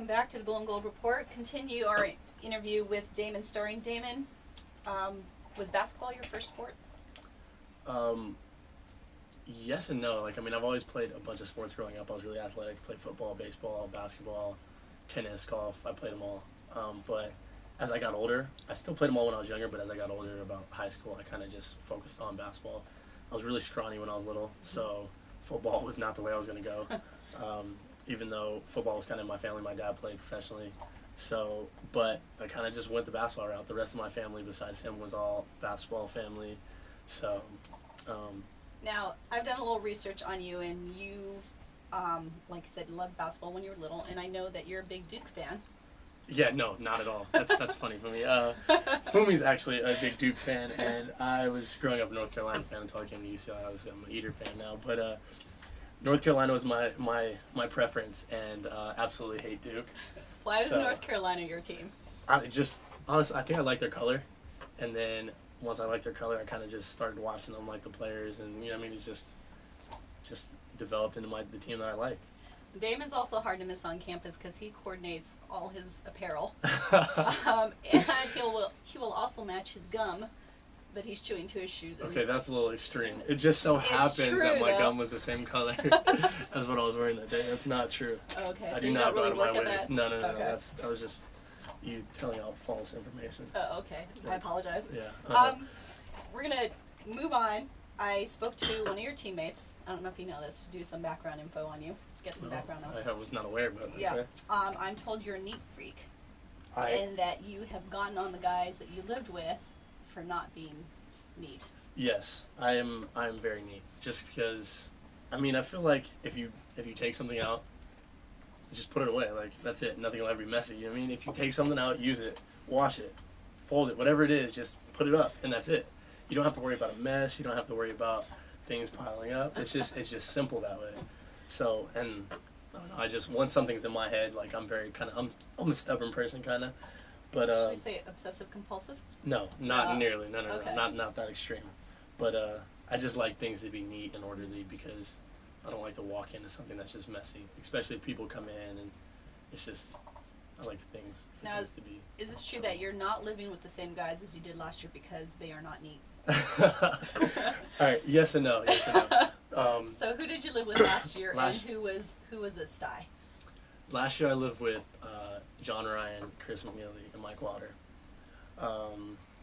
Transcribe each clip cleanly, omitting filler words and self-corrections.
welcome back to the Blue and Gold Report. Continue our interview with Daman Starring. Daman, was basketball your first sport? Yes and no. I've always played a bunch of sports growing up. I was really athletic. Played football, baseball, basketball, tennis, golf. I played them all. But as I got older, I still played them all when I was younger, but as I got older, about high school, I kind of just focused on basketball. I was really scrawny when I was little, so football was not the way I was going to go. Even though football was kind of in my family, my dad played professionally. So, but I kind of just went the basketball route. The rest of my family, besides him, was all basketball family. So, Now, I've done a little research on you, and you, like I said, loved basketball when you were little, and I know that you're a big Duke fan. yeah, no, not at all. That's funny for me. Fumi's actually a big Duke fan, and I was growing up a North Carolina fan until I came to UCLA. I'm an Eater fan now, but North Carolina was my preference, and absolutely hate Duke. Why was North Carolina your team? Honestly, I think I like their color, and then once I liked their color, I kind of just started watching them like the players, and it's just developed into the team that I like. Damon's also hard to miss on campus because he coordinates all his apparel, and he will also match his gum that he's chewing to his shoes. Okay, that's a little extreme. It just so happens that my gum was the same color as what I was wearing that day. That's not true. Okay, I so do you not don't go really out of my look at way. that? No. Okay. That was just you telling out false information. Oh, okay. I apologize. Yeah. We're going to move on. I spoke to one of your teammates, I don't know if you know this, to do some background info on you. Get some background on. I was not aware, but yeah. Okay. I'm told you're a neat freak, and that you have gotten on the guys that you lived with for not being neat. Yes, I am very neat. Just because, I feel like if you take something out, just put it away. Like, that's it. Nothing will ever be messy. You know what I mean? If you take something out, use it, wash it, fold it, whatever it is, just put it up, and that's it. You don't have to worry about a mess. You don't have to worry about things piling up. It's just simple that way. So, and I don't know, I just, once something's in my head, like, I'm a stubborn person kind of. But should we say obsessive compulsive? No, not nearly. No, okay. not that extreme. But I just like things to be neat and orderly because I don't like to walk into something that's just messy, especially if people come in and it's just, I like things to be. Is it true that you're not living with the same guys as you did last year because they are not neat? All right, yes and no. So who did you live with last year, and who was a sty? Last year I lived with John Ryan, Chris McNeely, and Mike Wilder.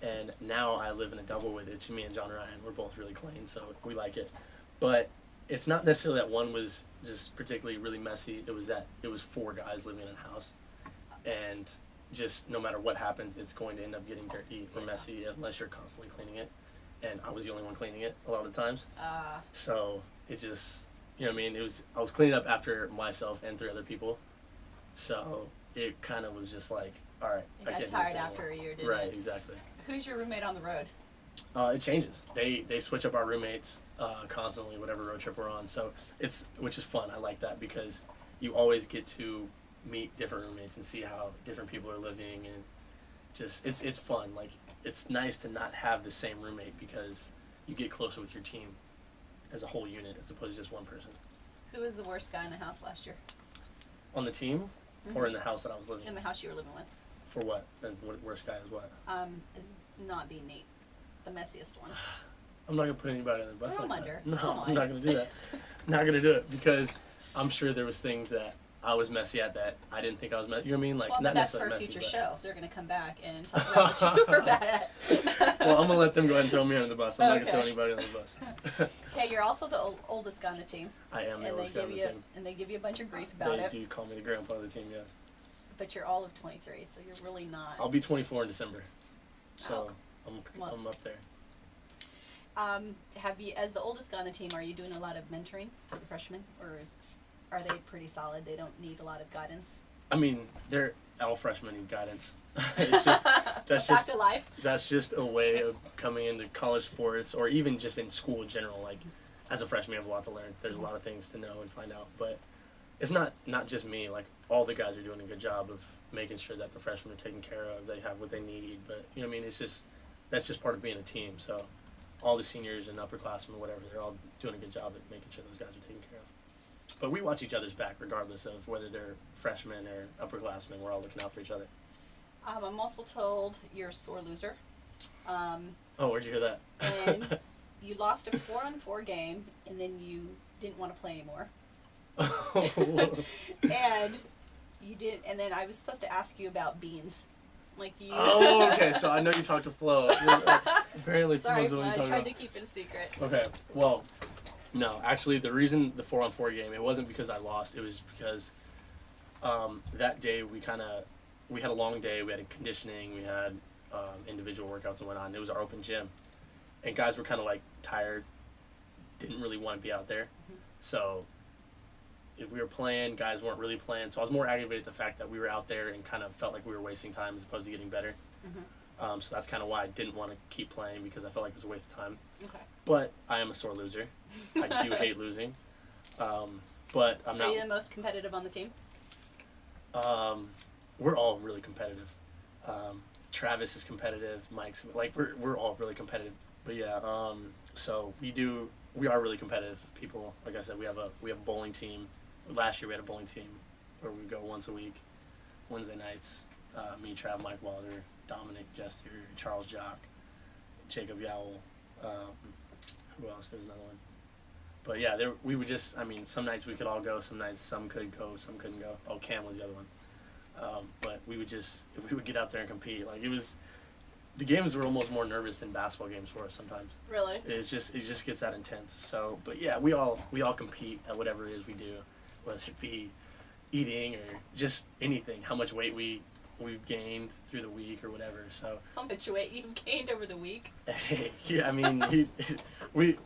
And now I live in a double with it's me and John Ryan. We're both really clean, so we like it. But it's not necessarily that one was just particularly really messy. It was 4 guys living in a house, and just no matter what happens, it's going to end up getting dirty or messy unless you're constantly cleaning it. And I was the only one cleaning it a lot of the times. So it just, I was cleaning up after myself and 3 other people. So it kind of was just like, all right, I can't do this anymore. Tired after a year, didn't it? Right, exactly. Who's your roommate on the road? It changes. They switch up our roommates constantly, whatever road trip we're on. So which is fun. I like that because you always get to meet different roommates and see how different people are living, and just it's fun. Like, it's nice to not have the same roommate because you get closer with your team as a whole unit as opposed to just one person. Who was the worst guy in the house last year? On the team, or in the house that I was living in? In the house you were living with. For what? And worst guy is what? Is not being neat. The messiest one. I'm not going to put anybody on the bus like under. that. No, I'm not going to do that. Not going to do it because I'm sure there was things that I was messy at that I didn't think I was messy. You know what I mean? Like, well, not that's necessarily for a messy, future show. They're going to come back and talk about what you were bad at. Well, I'm going to let them go ahead and throw me under the bus. I'm not going to throw anybody under the bus. Okay, you're also the oldest guy on the team. I am the oldest guy on the team. And they give you a bunch of grief about it. They do call me the grandpa of the team, yes. But you're all of 23, so you're really not. I'll be 24 in December. So I'm up there. Have you, as the oldest guy on the team, are you doing a lot of mentoring for the freshmen, or are they pretty solid? They don't need a lot of guidance. They're all freshmen need guidance. It's just that's Back just to life. That's just a way of coming into college sports, or even just in school in general. Like, as a freshman, you have a lot to learn. There's a lot of things to know and find out. But it's not just me. Like, all the guys are doing a good job of making sure that the freshmen are taken care of. They have what they need. But it's just that's just part of being a team. So all the seniors and upperclassmen, whatever, they're all doing a good job at making sure those guys are taken care of. but we watch each other's back regardless of whether they're freshmen or upperclassmen. We're all looking out for each other. I'm also told you're a sore loser. Oh, where'd you hear that? And you lost a 4-on-4 game, and then you didn't want to play anymore. And you did, and then I was supposed to ask you about beans. Like you. Oh, okay. So I know you talked to Flo. Apparently, Sorry, Flo's the one Flo, you I talked tried about. to keep it a secret. Okay. Well, no. Actually, the reason the 4-on-4 game, it wasn't because I lost. It was because that day we had a long day. We had conditioning. We had individual workouts and whatnot. And it was our open gym, and guys were kind of like tired, didn't really want to be out there. Mm-hmm. So if we were playing, guys weren't really playing. So I was more aggravated at the fact that we were out there and kind of felt like we were wasting time as opposed to getting better. Mm-hmm. So that's kind of why I didn't want to keep playing, because I felt like it was a waste of time. Okay. But I am a sore loser. I do hate losing. But I'm not. Are you the most competitive on the team? We're all really competitive. Travis is competitive. Mike's like we're all really competitive. But yeah, so we are really competitive people. Like I said, we have a bowling team. Last year we had a bowling team where we go once a week, Wednesday nights. Me, Trav, Mike Wilder, Dominic Jester, Charles Jock, Jacob Yowell. Who else? There's another one. But yeah, we would just. I mean, some nights we could all go. Some nights some could go. Some couldn't go. Oh, Cam was the other one. But we would get out there and compete. Like it was. The games were almost more nervous than basketball games for us sometimes. Really? It just gets that intense. So, but yeah, we all compete at whatever it is we do, whether it be eating or just anything. How much weight we've gained through the week or whatever. So. How much weight you've gained over the week? Yeah, I mean, we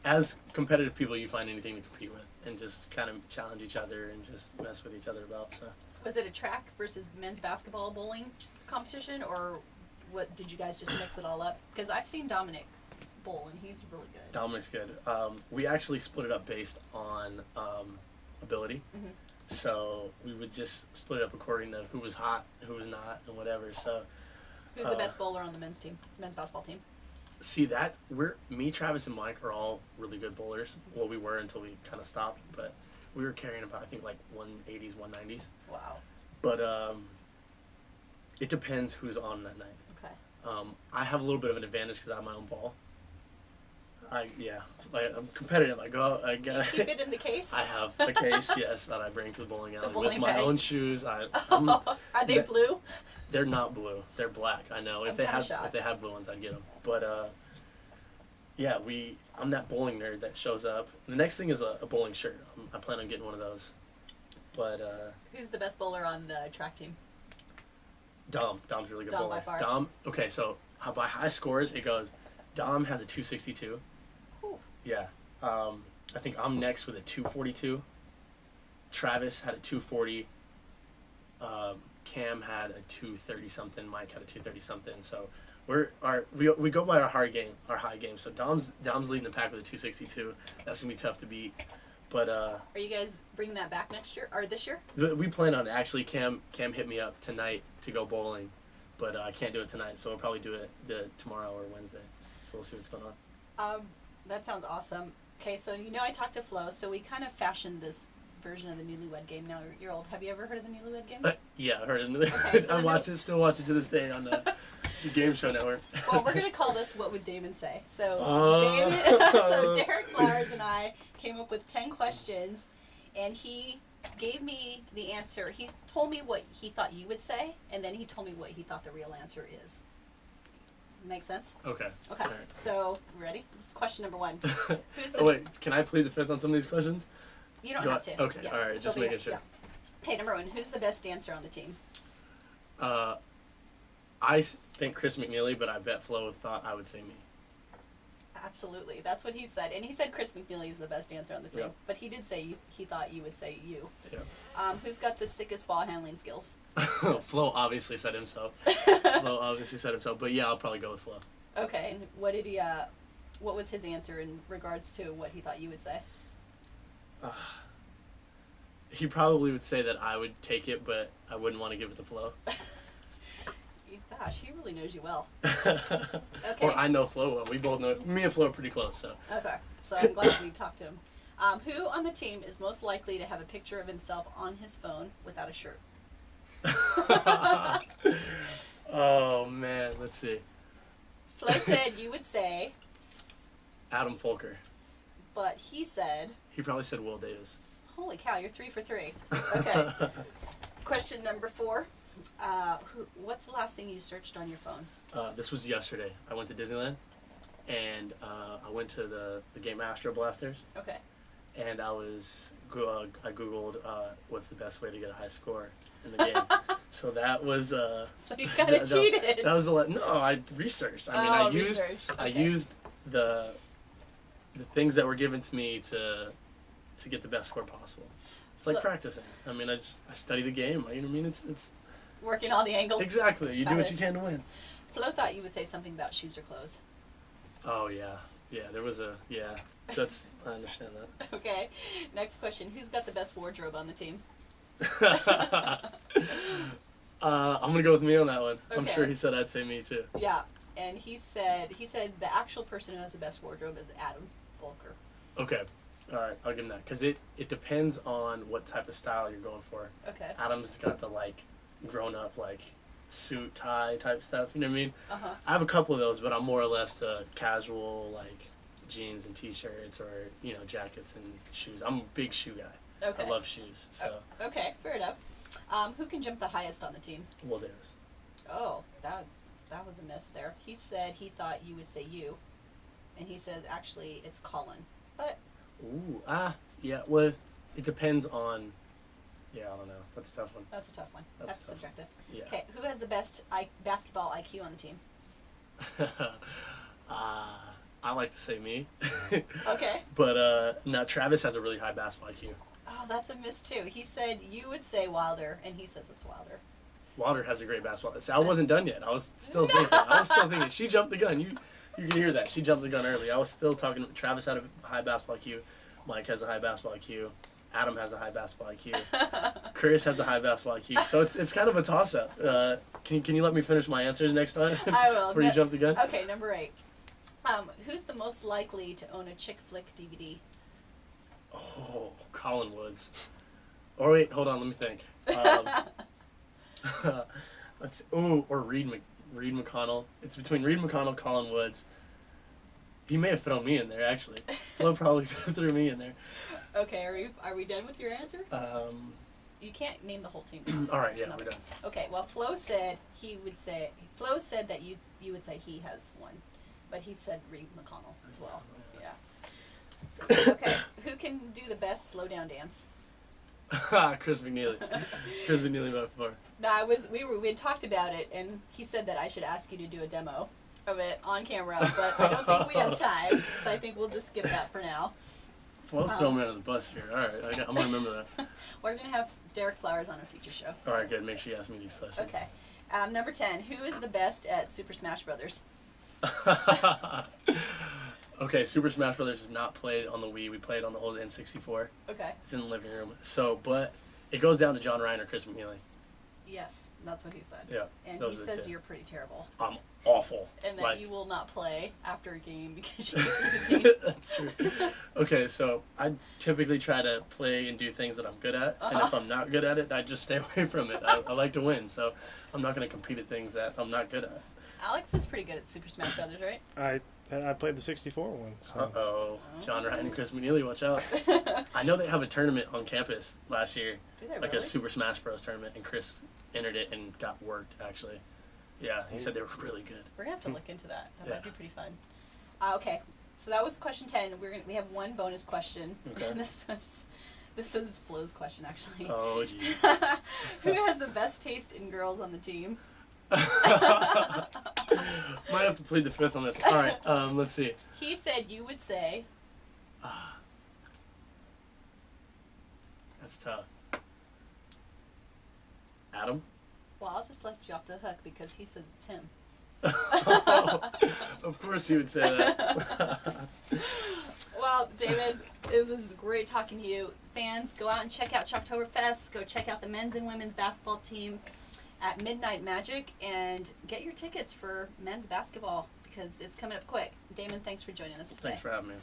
as competitive people, you find anything to compete with and just kind of challenge each other and just mess with each other about. So. Was it a track versus men's basketball bowling competition, or what? Did you guys just mix it all up? Because I've seen Dominic bowl, and he's really good. Dominic's good. We actually split it up based on ability. Mm-hmm. So we would just split it up according to who was hot, who was not, and whatever. So. Who's the best bowler on the men's basketball team? See me, Travis, and Mike are all really good bowlers. Well, we were until we kind of stopped, but we were carrying about, I think, like 180s, 190s. Wow. But it depends who's on that night. Okay. I have a little bit of an advantage because I have my own ball. I'm competitive. I go out. I Do you keep it in the case? I have a case, yes, that I bring to the bowling alley with my bag. own shoes. Are they blue? They're not blue. They're black. I know. If they had blue ones, I'd get them. But yeah, I'm that bowling nerd that shows up. The next thing is a bowling shirt. I plan on getting one of those. But who's the best bowler on the track team? Dom's really good Dom bowler. by far. Dom. Okay, so by high scores, it goes. Dom has a 262. Ooh. Yeah. I think I'm next with a 242. Travis had a 240. Cam had a 230 something. Mike had a 230 something. So we go by our high game. So Dom's leading the pack with a 262. That's gonna be tough to beat. But are you guys bringing that back next year or this year? We plan on it. Actually, Cam hit me up tonight to go bowling, but I can't do it tonight. So we'll probably do it tomorrow or Wednesday. So we'll see what's going on. That sounds awesome. Okay, so I talked to Flo, so we kind of fashioned this version of the Newlywed Game. Now you're old. Have you ever heard of the Newlywed Game? Yeah, I heard it. Okay, so still watch it to this day on the Game Show Network. Well, we're gonna call this "What Would Damon Say?" So so Derek Flowers and I came up with 10 questions, and he gave me the answer. He told me what he thought you would say, and then he told me what he thought the real answer is. Make sense? Okay. Okay. Right. So, ready? This is question number 1. Who's the? Oh wait, can I plead the fifth on some of these questions? You don't have to. Okay. Yeah. All right. Just making sure. Yeah. Hey, number 1. Who's the best dancer on the team? I think Chris McNeely, but I bet Flo thought I would say me. Absolutely. That's what he said. And he said Chris McNeely is the best dancer on the team. Yep. But he did say he thought you would say you. Yeah. Who's got the sickest ball handling skills? Flo obviously said himself. But yeah, I'll probably go with Flo. Okay. And what was his answer in regards to what he thought you would say? He probably would say that I would take it, but I wouldn't want to give it to Flo. Gosh, he really knows you well. Or I know Flo well. We both know. Me and Flo are pretty close, so. Okay. So I'm glad we talked to him. Who on the team is most likely to have a picture of himself on his phone without a shirt? Oh, man. Let's see. Flo said you would say, Adam Folker. but he said, He probably said Will Davis. holy cow, you're 3 for 3. Okay. Question number 4. What's the last thing you searched on your phone? This was yesterday. I went to Disneyland, and I went to the game Astro Blasters, Okay. and I Googled what's the best way to get a high score in the game. So that was... So you kind of cheated. That was no, I researched. I mean, I used the things that were given to me to get the best score possible. It's like practicing. I mean, I study the game. You know what I mean? It's working all the angles. Exactly. You do what you can to win. Flo thought you would say something about shoes or clothes. Oh, yeah. Yeah, there was I understand that. Okay. Next question. Who's got the best wardrobe on the team? I'm going to go with me on that one. Okay. I'm sure he said I'd say me too. Yeah. And he said the actual person who has the best wardrobe is Adam Volker. Okay. All right, I'll give him that. Because it depends on what type of style you're going for. Okay. Adam's got the, grown-up, suit, tie type stuff. You know what I mean? Uh-huh. I have a couple of those, but I'm more or less casual, jeans and T-shirts or, jackets and shoes. I'm a big shoe guy. Okay. I love shoes, so. Okay, fair enough. Who can jump the highest on the team? Will Davis. Oh, that was a miss there. He said he thought you would say you. And he says, actually, it's Colin. But... Ooh, yeah, well, it depends on... Yeah, I don't know. That's a tough one. That's a tough one. That's subjective. Yeah. Okay, who has the best basketball IQ on the team? I like to say me. Okay. But, no, Travis has a really high basketball IQ. Oh, that's a miss, too. He said you would say Wilder, and he says it's Wilder. Wilder has a great basketball. See, I wasn't done yet. I was still thinking. She jumped the gun. You can hear that. She jumped the gun early. I was still talking. Travis had a high basketball IQ. Mike has a high basketball IQ. Adam has a high basketball IQ. Chris has a high basketball IQ. So it's kind of a toss-up. Can you let me finish my answers next time? I will. Before you jump the gun? Okay, number 8. Who's the most likely to own a chick flick DVD? Oh, Colin Woods. Or wait, hold on. Let me think. Or Reed McConnell. It's between Reed McConnell, Colin Woods. He may have thrown me in there, actually. Flo probably threw me in there. Okay, are we done with your answer? You can't name the whole team. All right, yeah, we're done. Okay, well, Flo said that you would say he has one, but he said Reed McConnell as well. Yeah. Okay, who can do the best slow down dance? Chris McNeely. Chris McNeely by far. No, we had talked about it, and he said that I should ask you to do a demo of it on camera, but I don't think we have time, so I think we'll just skip that for now. Flo's throwing me under the bus here. All right, I'm going to remember that. We're going to have Derek Flowers on a future show. All right, good. Make sure you ask me these questions. Okay. Number 10, who is the best at Super Smash Brothers? Okay, Super Smash Brothers is not played on the Wii. We played on the old N64. Okay. It's in the living room. So, but it goes down to John Ryan or Chris McNeely. Yes, that's what he said. Yeah. And he says you're pretty terrible. I'm awful. And that you will not play after a game because you're losing. That's true. Okay, so I typically try to play and do things that I'm good at. And if I'm not good at it, I just stay away from it. I like to win, so I'm not going to compete at things that I'm not good at. Alex is pretty good at Super Smash Brothers, right? I played the 64 one. So. Uh-oh. John Ryan and Chris McNeely, watch out. I know they have a tournament on campus last year. Do they like really? A Super Smash Bros. Tournament, and Chris entered it and got worked, actually. Yeah, he said they were really good. We're going to have to look into that. That might be pretty fun. Okay, so that was question 10. We have one bonus question. Okay. This was Flo's question, actually. Oh, geez. Who has the best taste in girls on the team? Might have to plead the fifth on this. All right, let's see. He said you would say... That's tough. Adam? Well, I'll just let you off the hook because he says it's him. Of course he would say that. Well, David, it was great talking to you. Fans, go out and check out Chalktoberfest. Go check out the men's and women's basketball team at Midnight Magic and get your tickets for men's basketball because it's coming up quick. Damon, thanks for joining us today. Thanks for having me.